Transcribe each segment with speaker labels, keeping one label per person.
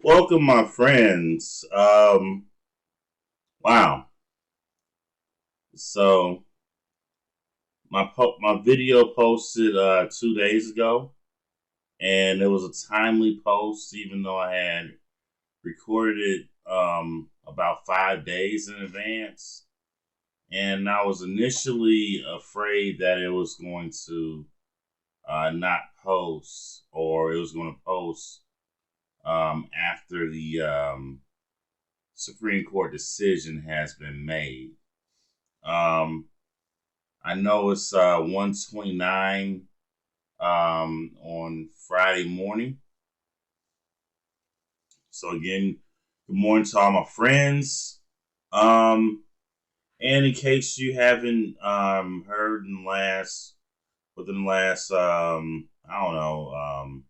Speaker 1: Welcome, my friends. Wow. So my video posted 2 days ago, and it was a timely post, even though I had recorded it about 5 days in advance. And I was initially afraid that it was going to not post, or it was going to post after the Supreme Court decision has been made. Um, I know it's 1:29 on Friday morning. So again, good morning to all my friends. Um, and in case you haven't heard within the last I don't know,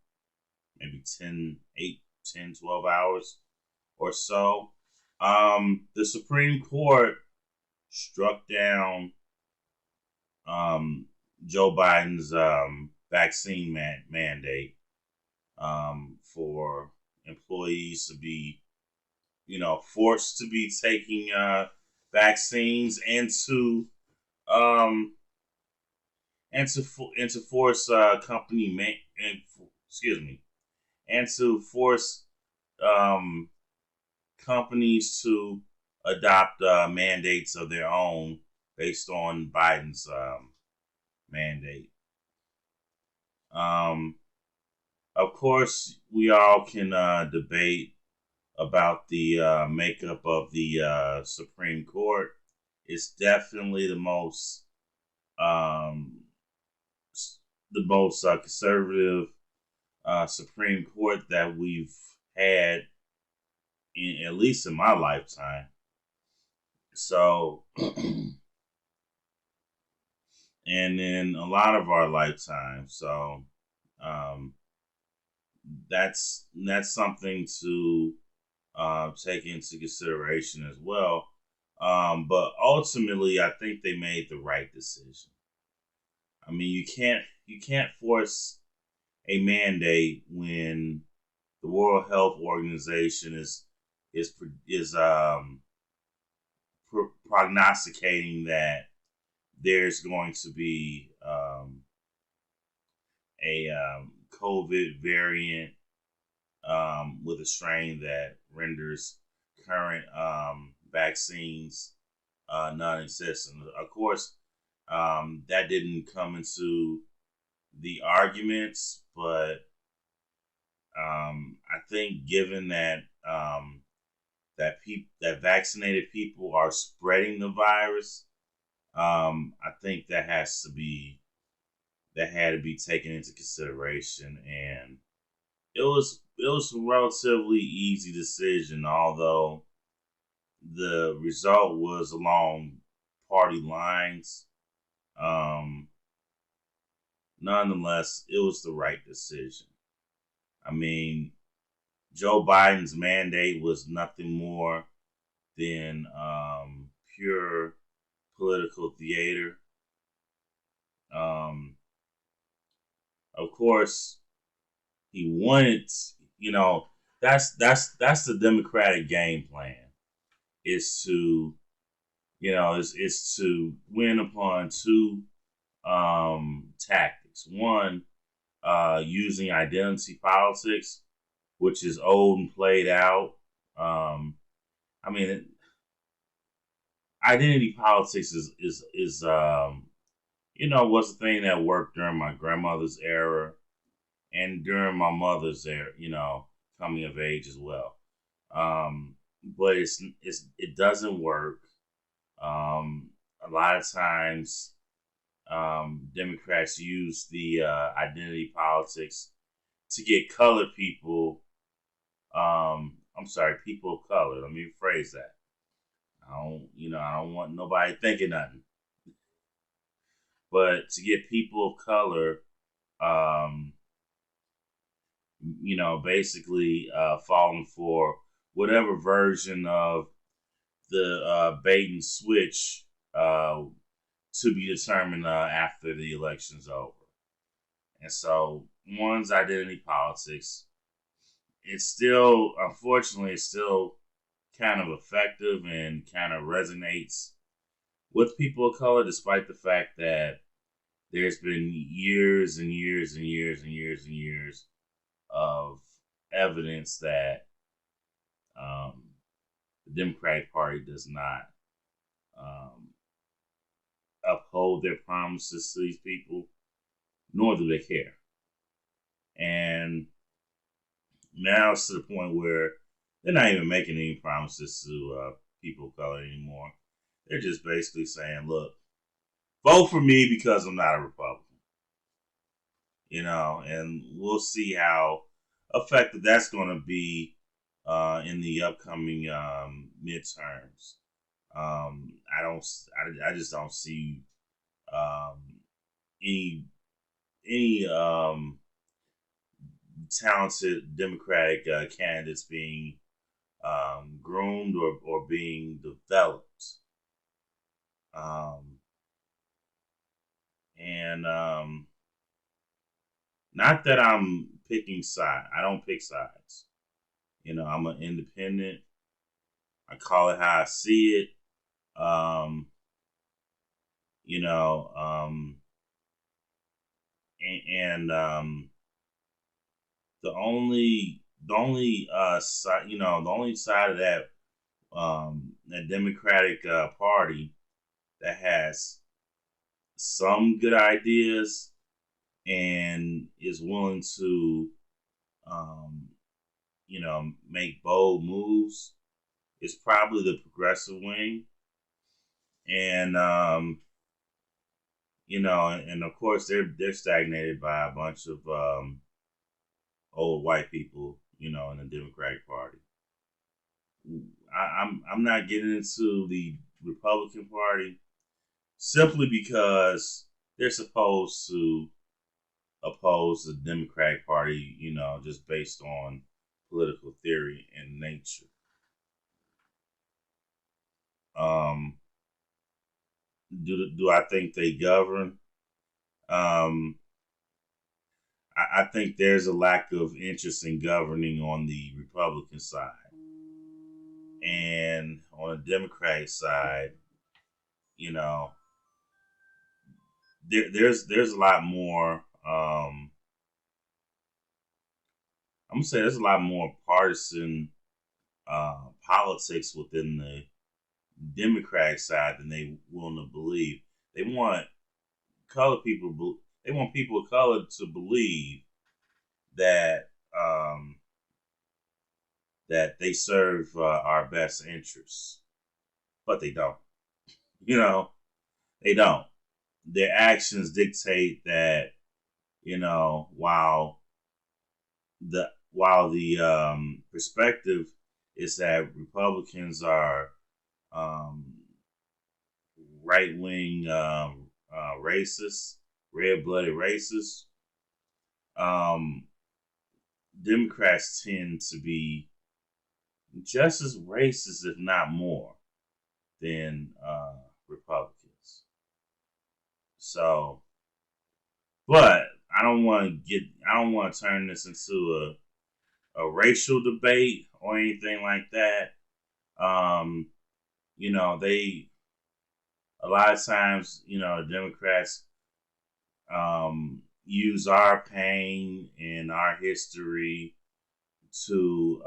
Speaker 1: maybe 12 hours or so, the Supreme Court struck down um, Joe Biden's vaccine mandate for employees to be, forced to be taking vaccines um, and to force excuse me, and to force um, companies to adopt mandates of their own based on Biden's mandate. Um, of course, we all can debate about the makeup of the Supreme Court. It's definitely um, the most conservative Supreme Court that we've had, at least in my lifetime. So, and in a lot of our lifetimes. So, um, that's something to take into consideration as well. But ultimately, I think they made the right decision. I mean, you can't force a mandate when the World Health Organization is prognosticating that there's going to be a COVID variant with a strain that renders current vaccines non-existent. Of course, that didn't come into the arguments, but I think given that that vaccinated people are spreading the virus, I think that had to be taken into consideration, and it was a relatively easy decision, although the result was along party lines. Um, Nonetheless, it was the right decision. I mean, Joe Biden's mandate was nothing more than pure political theater. Um, of course, he wanted, you know, that's the Democratic game plan is to, is to win upon two tactics. One, using identity politics, which is old and played out. I mean, identity politics is was the thing that worked during my grandmother's era and during my mother's era. Coming of age as well. But it doesn't work. A lot of times, Democrats use the identity politics to get colored people. I'm sorry, people of color. Let me rephrase that. I don't want nobody thinking nothing. But to get people of color, um, basically falling for whatever version of the bait and switch to be determined after the election's over. And so, one's identity politics, it's still, unfortunately, it's still kind of effective and kind of resonates with people of color, despite the fact that there's been years and years and years and years and years of evidence that um, the Democratic Party does not um, uphold their promises to these people, nor do they care. And now it's to the point where they're not even making any promises to people of color anymore. They're just basically saying, look, vote for me because I'm not a Republican. And we'll see how effective that's going to be in the upcoming midterms. I just don't see um, any talented Democratic candidates being groomed or being developed. And not that I'm picking sides. I don't pick sides. I'm an independent. I call it how I see it. Um, you know, and the only side of that Democratic Party that has some good ideas and is willing to make bold moves is probably the progressive wing. And and of course they're stagnated by a bunch of old white people, in the Democratic Party. I'm not getting into the Republican Party simply because they're supposed to oppose the Democratic Party, just based on political theory and nature. Um, do I think they govern? Um, I think there's a lack of interest in governing on the Republican side, and on the Democratic side, you know, there's a lot more. I'm gonna say there's a lot more partisan politics within the Democratic side than they willing to believe. They want colored people. They want people of color to believe that that they serve our best interests, but they don't. You know, they don't. Their actions dictate that. While the perspective is that Republicans are um, right wing racists, red blooded racists. Um, Democrats tend to be just as racist, if not more, than Republicans. So, but I don't want to turn this into a racial debate or anything like that. Um, they a lot of times, Democrats use our pain and our history to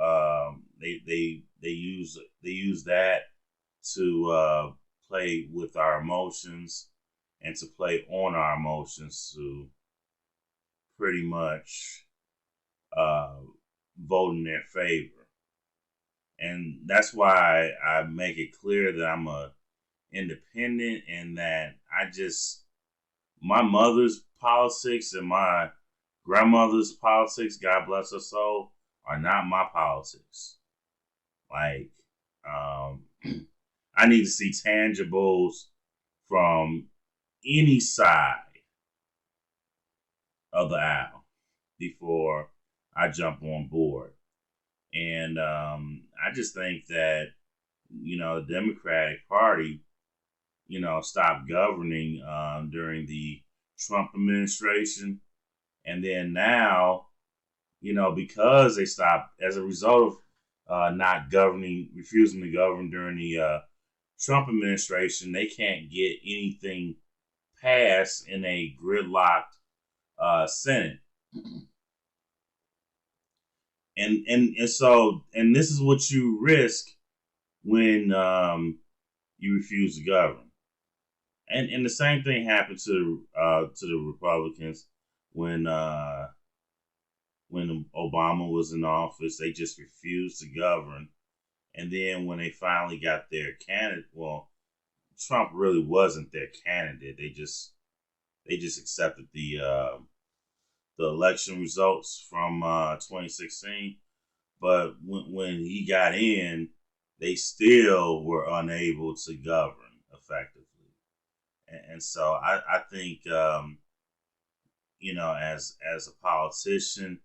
Speaker 1: they use that to play with our emotions and to play on our emotions to pretty much uh, vote in their favor. And that's why I make it clear that I'm a independent and that my mother's politics and my grandmother's politics, God bless her soul, are not my politics. Like, I need to see tangibles from any side of the aisle before I jump on board. And I just think that, the Democratic Party, stopped governing during the Trump administration. And then now, because they stopped as a result of not governing, refusing to govern during the Trump administration. They can't get anything passed in a gridlocked Senate, and this is what you risk when you refuse to govern. And the same thing happened to the Republicans when Obama was in office. They just refused to govern, and then when they finally got their candidate, well, Trump really wasn't their candidate. They just accepted the election results from 2016. But when he got in, they still were unable to govern effectively. And so I think, as a politician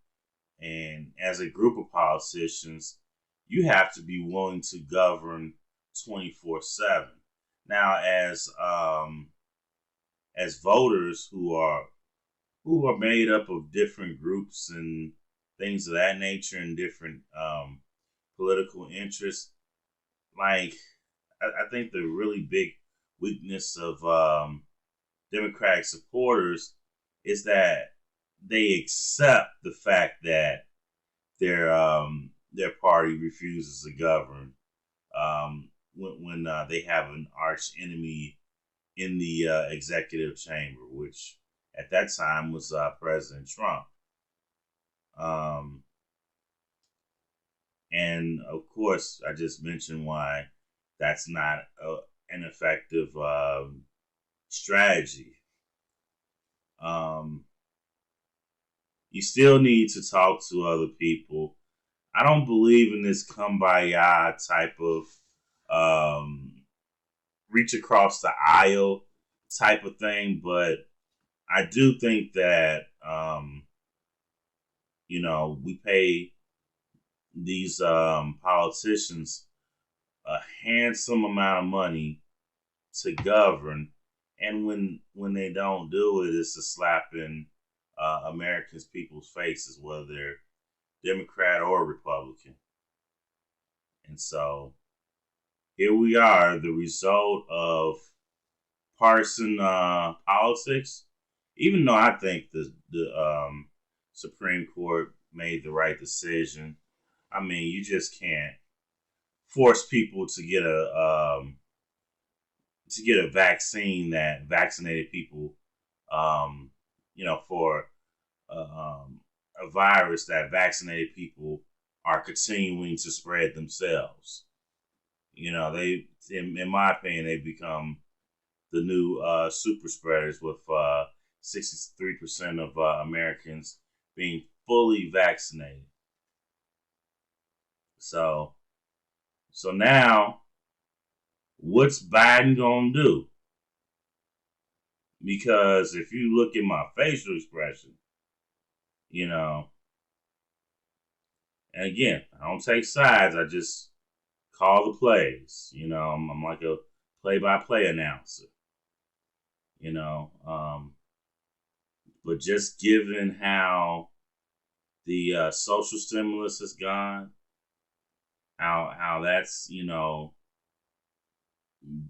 Speaker 1: and as a group of politicians, you have to be willing to govern 24/7. Now, as voters who are made up of different groups and things of that nature and different political interests, like I think the really big weakness of Democratic supporters is that they accept the fact that their party refuses to govern when they have an arch enemy in the executive chamber, which at that time was President Trump. And of course, I just mentioned why that's not an effective strategy. You still need to talk to other people. I don't believe in this kumbaya type of reach across the aisle type of thing, but I do think that we pay these politicians a handsome amount of money to govern, and when they don't do it, it's a slap in Americans' people's faces, whether they're Democrat or Republican. And so here we are, the result of partisan politics. Even though I think the Supreme Court made the right decision, I mean, you just can't force people to get a vaccine that vaccinated people, for a virus that vaccinated people are continuing to spread themselves. In my opinion, they become the new super spreaders with 63% of Americans being fully vaccinated. So now, what's Biden gonna do? Because if you look at my facial expression, and again, I don't take sides. I just call the plays. I'm like a play-by-play announcer. But just given how the social stimulus has gone, how that's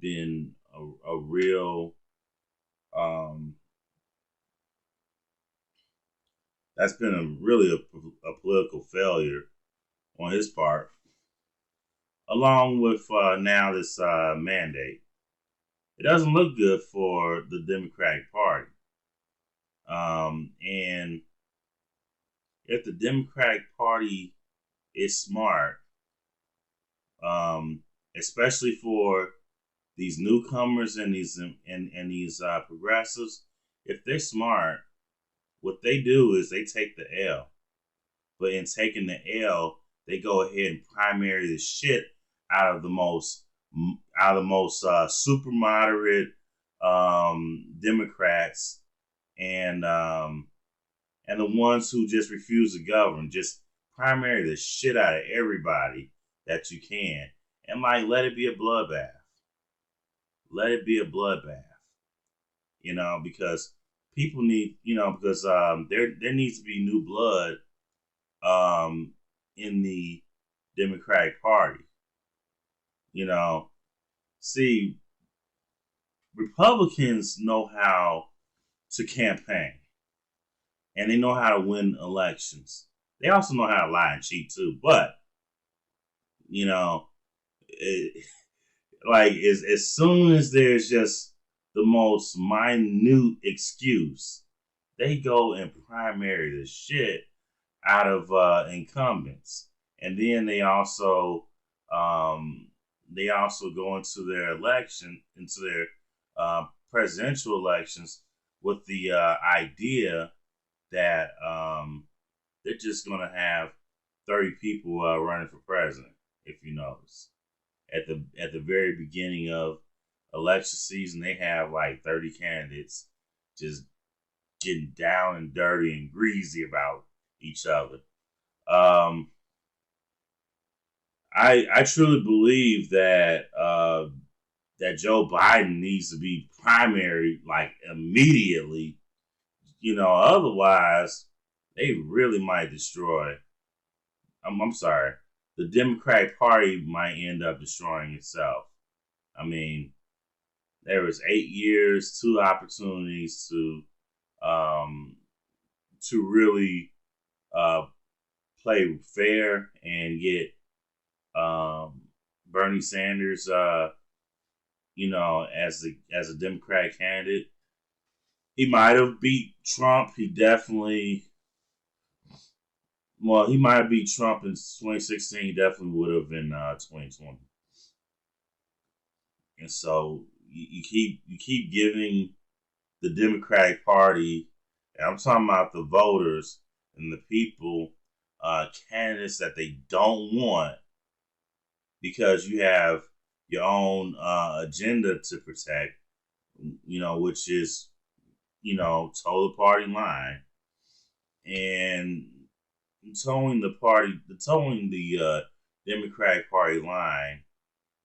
Speaker 1: been a real that's been a political failure on his part, along with now this mandate. It doesn't look good for the Democratic Party. And if the Democratic Party is smart, especially for these newcomers and these progressives, if they're smart, what they do is they take the L. But in taking the L, they go ahead and primary the shit out of the most super moderate Democrats and the ones who just refuse to govern. Just primary the shit out of everybody that you can, and let it be a bloodbath. Let it be a bloodbath. Because people need, because there needs to be new blood um, in the Democratic Party. You know, see, Republicans know how to campaign and they know how to win elections. They also know how to lie and cheat too. But you know, it, like as soon as there's just the most minute excuse, they go and primary the shit out of incumbents, and then they also go into their presidential elections with the idea that they're just going to have 30 people running for president. If you notice, at the very beginning of election season, they have like 30 candidates just getting down and dirty and greasy about each other. Um, I truly believe that that Joe Biden needs to be primary like immediately. Otherwise they really might destroy. I'm sorry, the Democratic Party might end up destroying itself. I mean, there was 8 years, two opportunities um, to really uh, play fair and get Bernie Sanders, as a Democratic candidate. He might have beat Trump. He might have beat Trump in 2016. He definitely would have in 2020. And so you keep giving the Democratic Party, and I'm talking about the voters and the people, candidates that they don't want because you have your own agenda to protect, which is, toe the party line and towing the Democratic Party line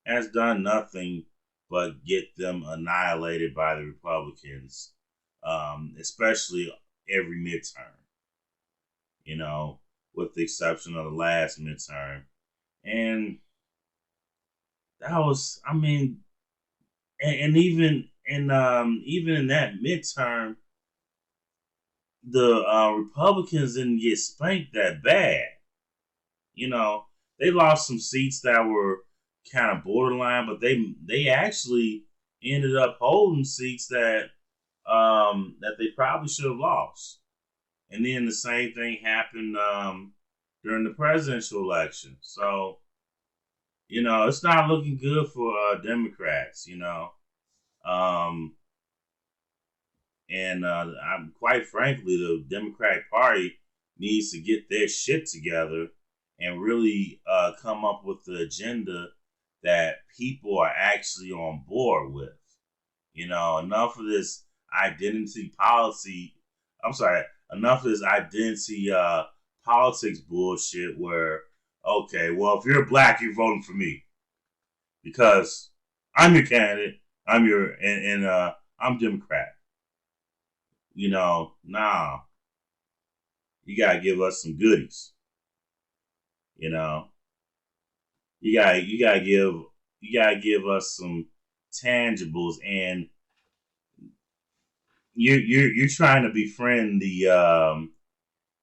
Speaker 1: has done nothing but get them annihilated by the Republicans, especially every midterm, with the exception of the last midterm. And that was, I mean, and even in that midterm, the Republicans didn't get spanked that bad. They lost some seats that were kind of borderline, but they actually ended up holding seats that they probably should have lost. And then the same thing happened during the presidential election. So it's not looking good for Democrats. Um, and I'm quite frankly, the Democratic Party needs to get their shit together and really come up with the agenda that people are actually on board with. Enough of this identity policy. I'm sorry, enough of this identity politics bullshit where, okay, well, if you're black, you're voting for me because I'm your candidate. And I'm Democrat. Nah, you gotta give us some goodies. You know, you gotta give us some tangibles, and you're trying to befriend the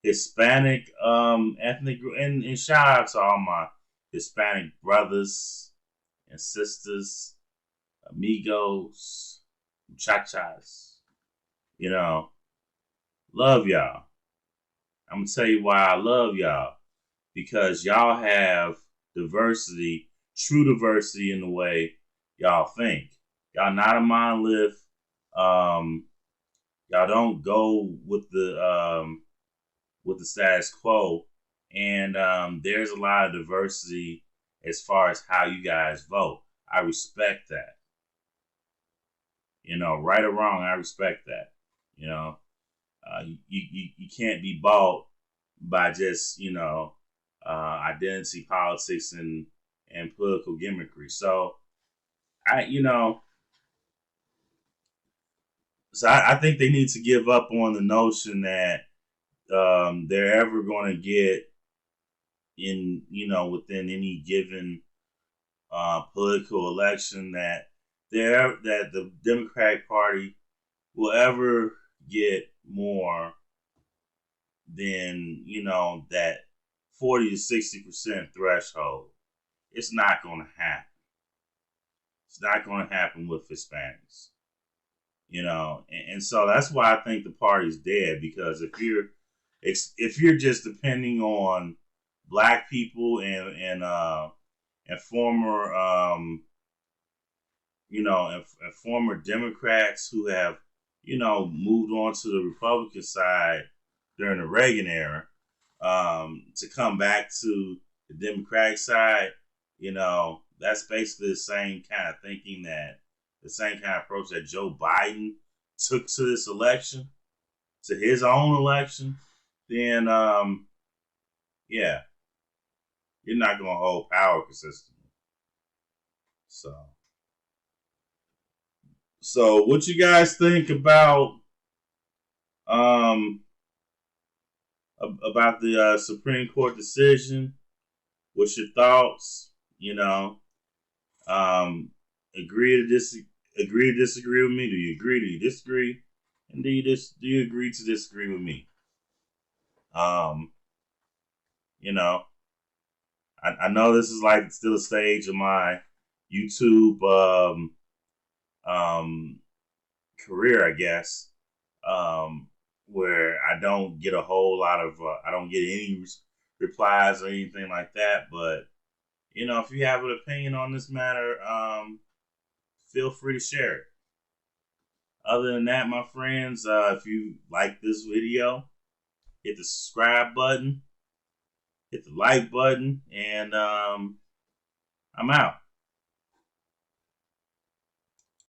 Speaker 1: Hispanic ethnic group, and shout out to all my Hispanic brothers and sisters, amigos, muchachas. Love y'all. I'm gonna tell you why I love y'all, because y'all have diversity, true diversity in the way y'all think. Y'all not a monolith. Y'all don't go with the status quo, and there's a lot of diversity as far as how you guys vote. I respect that. Right or wrong, I respect that. You can't be bought by just identity politics and political gimmickry. So I you know I think they need to give up on the notion that they're ever going to get in within any given political election that the Democratic Party will ever get more than that 40 to 60% threshold. It's not going to happen. It's not going to happen with Hispanics. And so that's why I think the party's dead, because if you're just depending on black people and former and former Democrats who have moved on to the Republican side during the Reagan era, to come back to the Democratic side, that's basically the same kind of thinking, the same kind of approach that Joe Biden took to this election, to his own election. Then yeah, you're not going to hold power consistently. So what you guys think about um the Supreme Court decision? What's your thoughts? Agree to disagree with me? Do you agree? Do you disagree? And do you agree to disagree with me? Um, you know, I know this is like still a stage of my YouTube career, I guess, where I don't get a whole lot of I don't get any replies or anything like that. But if you have an opinion on this matter, feel free to share it. Other than that, my friends, if you like this video, hit the subscribe button, hit the like button, and I'm out.